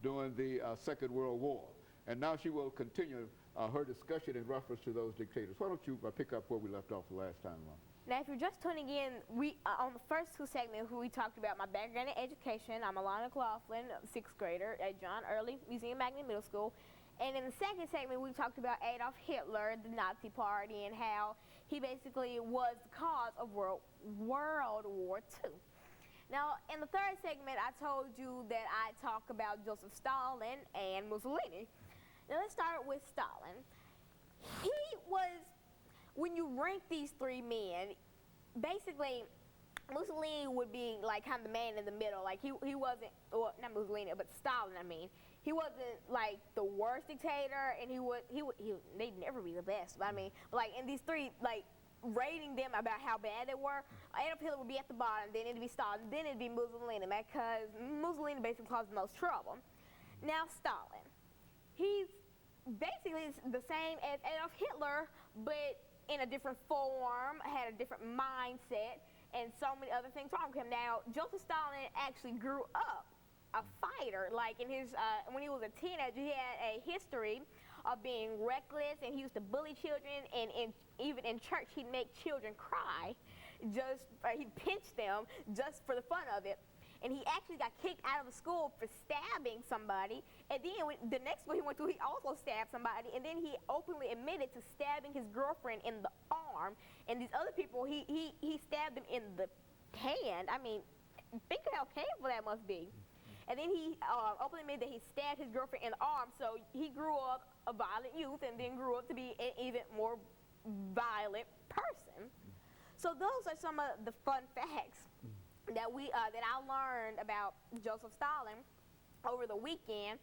during the Second World War. And now she will continue her discussion in reference to those dictators. Why don't you pick up where we left off the last time, Alana? Now, if you're just tuning in, we on the first two segments we talked about my background in education. I'm Alana McLaughlin, 6th grader at John Early Museum Magnet Middle School. And in the second segment, we talked about Adolf Hitler, the Nazi Party, and how he basically was the cause of World War II. Now, in the third segment, I told you that I'd talk about Joseph Stalin and Mussolini. Now, let's start with Stalin. He was, when you rank these three men, basically, Mussolini would be like kind of the man in the middle. Like he wasn't, well, not Mussolini, but Stalin. I mean, he wasn't like the worst dictator, and they'd never be the best. But I mean, but like in these three, like rating them about how bad they were, Adolf Hitler would be at the bottom, then it'd be Stalin, then it'd be Mussolini, because Mussolini basically caused the most trouble. Now Stalin, he's basically the same as Adolf Hitler, but in a different form, had a different mindset, and so many other things wrong with him. Now, Joseph Stalin actually grew up a fighter. Like in his, when he was a teenager, he had a history of being reckless, and he used to bully children, and even in church, he'd make children cry. He'd pinch them just for the fun of it. And he actually got kicked out of the school for stabbing somebody. And then the next school he went to, he also stabbed somebody. And then he openly admitted to stabbing his girlfriend in the arm. And these other people, he stabbed them in the hand. I mean, think of how painful that must be. And then he openly admitted that he stabbed his girlfriend in the arm. So he grew up a violent youth and then grew up to be an even more violent person. So those are some of the fun facts that I learned about Joseph Stalin over the weekend.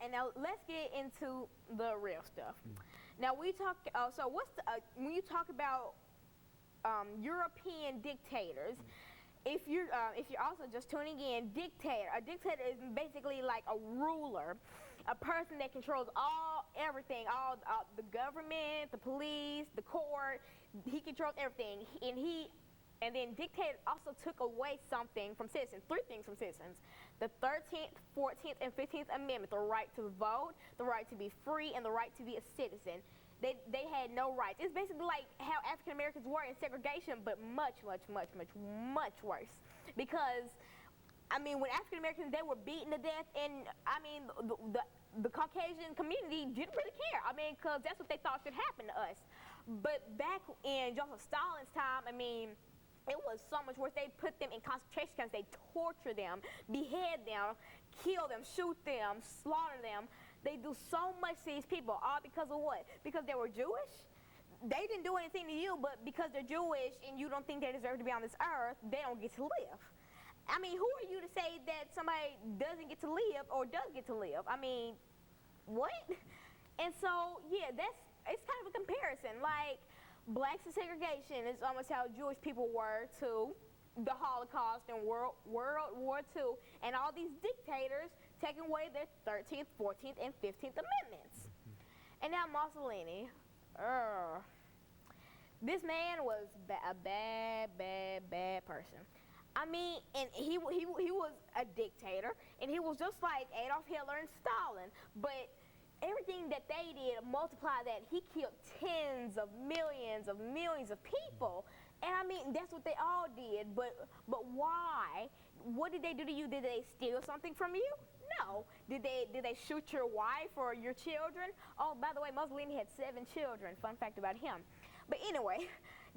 And now let's get into the real stuff. Now we talk. So what's when you talk about European dictators? If you're also just tuning in, a dictator is basically like a ruler, a person that controls everything, the government, the police, the court. He controls everything, and then dictator also took away something from citizens, 3 things from citizens: the 13th, 14th, and 15th Amendment, the right to vote, the right to be free, and the right to be a citizen. They had no rights. It's basically like how African Americans were in segregation, but much, much, much, much, much worse. Because, I mean, when African Americans, they were beaten to death, and I mean, the Caucasian community didn't really care. I mean, because that's what they thought should happen to us. But back in Joseph Stalin's time, I mean, it was so much worse. They put them in concentration camps. They torture them, behead them, kill them, shoot them, slaughter them. They do so much to these people, all because of what? Because they were Jewish? They didn't do anything to you, but because they're Jewish and you don't think they deserve to be on this earth, they don't get to live. I mean, who are you to say that somebody doesn't get to live or does get to live? I mean, what? And so, yeah, it's kind of a comparison. Like, blacks and segregation is almost how Jewish people were to the Holocaust and World War II, and all these dictators taking away their 13th, 14th, and 15th Amendments. And now Mussolini. This man was a bad, bad, bad person. I mean, and he was a dictator, and he was just like Adolf Hitler and Stalin, but everything that they did, multiply that, he killed tens of millions of people. And I mean, that's what they all did, but why? What did they do to you? Did they steal something from you? No. Did they shoot your wife or your children? Oh, by the way, Mussolini had 7 children. Fun fact about him. But anyway,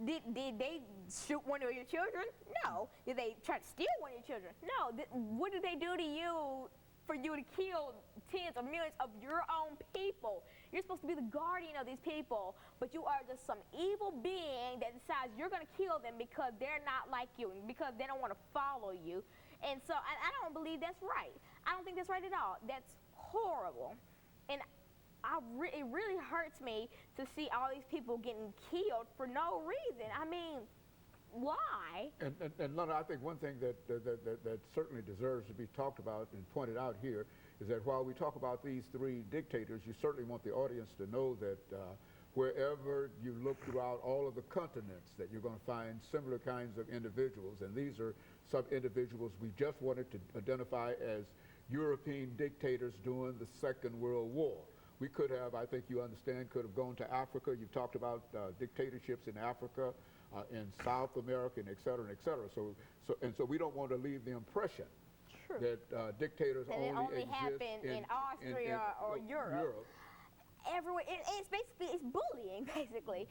did they shoot one of your children? No. Did they try to steal one of your children? No. What did they do to you for you to kill tens of millions of your own people? You're supposed to be the guardian of these people, but you are just some evil being that decides you're going to kill them because they're not like you, and because they don't want to follow you. And so I don't believe that's right. I don't think that's right at all. That's horrible. And it really hurts me to see all these people getting killed for no reason. I mean, why? And Lana, I think one thing that certainly deserves to be talked about and pointed out here is that while we talk about these 3 dictators, you certainly want the audience to know that wherever you look throughout all of the continents, that you're going to find similar kinds of individuals. And these are some individuals we just wanted to identify as European dictators during the Second World War. We could have, I think you understand, could have gone to Africa. You've talked about dictatorships in Africa, in South America, and et cetera, and et cetera. So we don't want to leave the impression True. that dictators And only it only exist happen in Austria or Europe. Everywhere. It's basically, it's bullying, basically.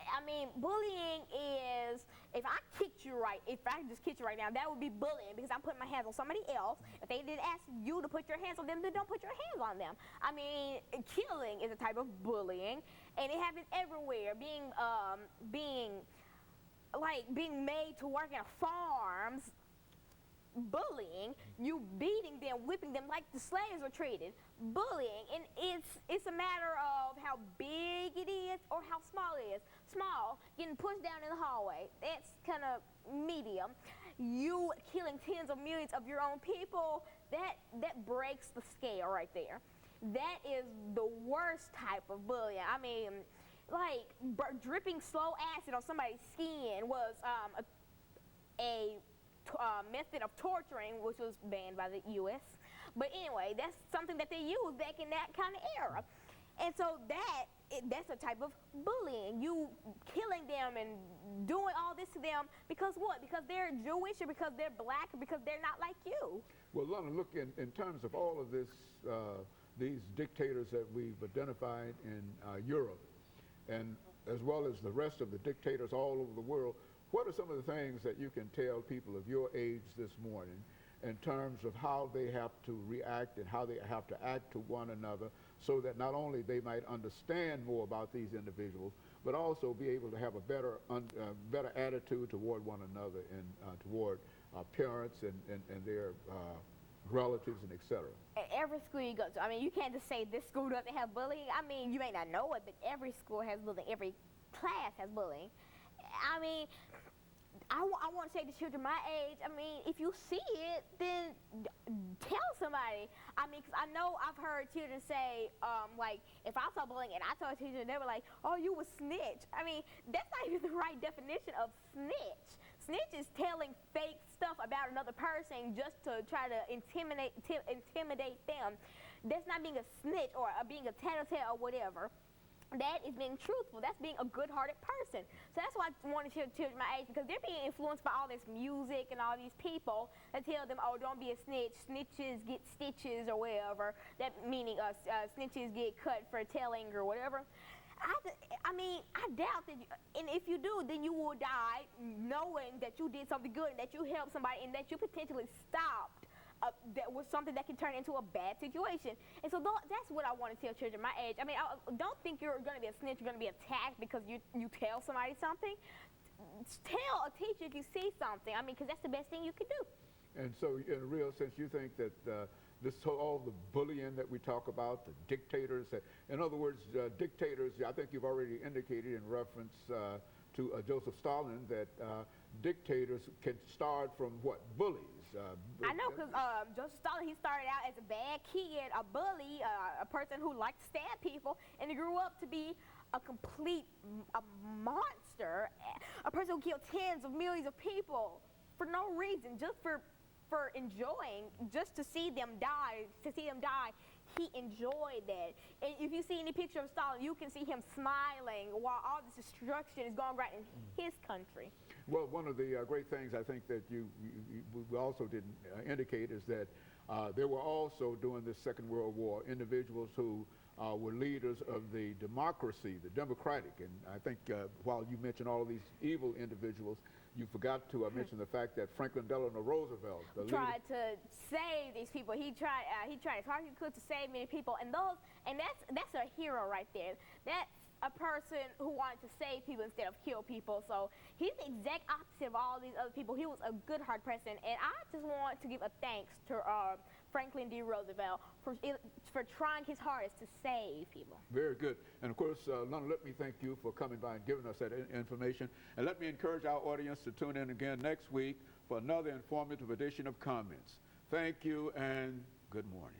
I mean, bullying is, if I kicked you right, if I just kicked you right now, that would be bullying because I'm putting my hands on somebody else. If they didn't ask you to put your hands on them, then don't put your hands on them. I mean, killing is a type of bullying, and it happens everywhere. Being made to work in farms, bullying, you beating them, whipping them like the slaves were treated, bullying, and it's a matter of how big it is or how small it is. Small, getting pushed down in the hallway, that's kind of medium. You killing tens of millions of your own people, that breaks the scale right there. That is the worst type of bullying. I mean, like dripping slow acid on somebody's skin was a method of torturing, which was banned by the U.S. But anyway, that's something that they used back in that kind of era. And so that's a type of bullying. You killing them and doing all this to them because what? Because they're Jewish or because they're black or because they're not like you. Well, Lana, look, in terms of all of this, these dictators that we've identified in Europe, and as well as the rest of the dictators all over the world, what are some of the things that you can tell people of your age this morning in terms of how they have to react and how they have to act to one another so that not only they might understand more about these individuals, but also be able to have a better attitude toward one another and toward parents and their relatives and et cetera? Every school you go to, I mean, you can't just say this school doesn't have bullying. I mean, you may not know it, but every school has bullying. Every class has bullying. I mean, I want to say to children my age, I mean, if you see it, then tell somebody. I mean, because I know I've heard children say, like, if I saw bullying and I told children, they were like, oh, you was snitch. I mean, that's not even the right definition of snitch. Snitch is telling fake stuff about another person just to try to intimidate them. That's not being a snitch or being a tattletale or whatever. That is being truthful. That's being a good-hearted person. So that's why I want to tell children my age, because they're being influenced by all this music and all these people that tell them, oh, don't be a snitch. Snitches get stitches or whatever. That meaning snitches get cut for telling or whatever. I mean, I doubt that, and if you do, then you will die knowing that you did something good and that you helped somebody and that you potentially stopped that was something that can turn into a bad situation. And so that's what I want to tell children my age. I mean, don't think you're going to be a snitch, you're going to be attacked because you tell somebody something. Tell a teacher if you see something. I mean, because that's the best thing you can do. And so in a real sense, you think that all the bullying that we talk about, the dictators, in other words, dictators, I think you've already indicated in reference to Joseph Stalin that dictators can start from what? Bullies. I know, because Joseph Stalin, he started out as a bad kid, a bully, a person who liked to stab people, and he grew up to be a complete monster, a person who killed tens of millions of people for no reason, just for enjoying, just to see them die, he enjoyed that. And if you see any picture of Stalin, you can see him smiling while all this destruction is going right in his country. Well, one of the great things I think that we also didn't indicate is that there were also, during this Second World War, individuals who were leaders of the democracy, the democratic. And I think while you mentioned all of these evil individuals, you forgot to mention the fact that Franklin Delano Roosevelt tried to save these people. He tried as hard as he could to save many people, and that's a hero right there. That's a person who wanted to save people instead of kill people. So he's the exact opposite of all these other people. He was a good-hearted person, and I just want to give a thanks to Franklin D. Roosevelt for trying his hardest to save people. Very good. And of course, Lana, let me thank you for coming by and giving us that information. And let me encourage our audience to tune in again next week for another informative edition of Comments. Thank you and good morning.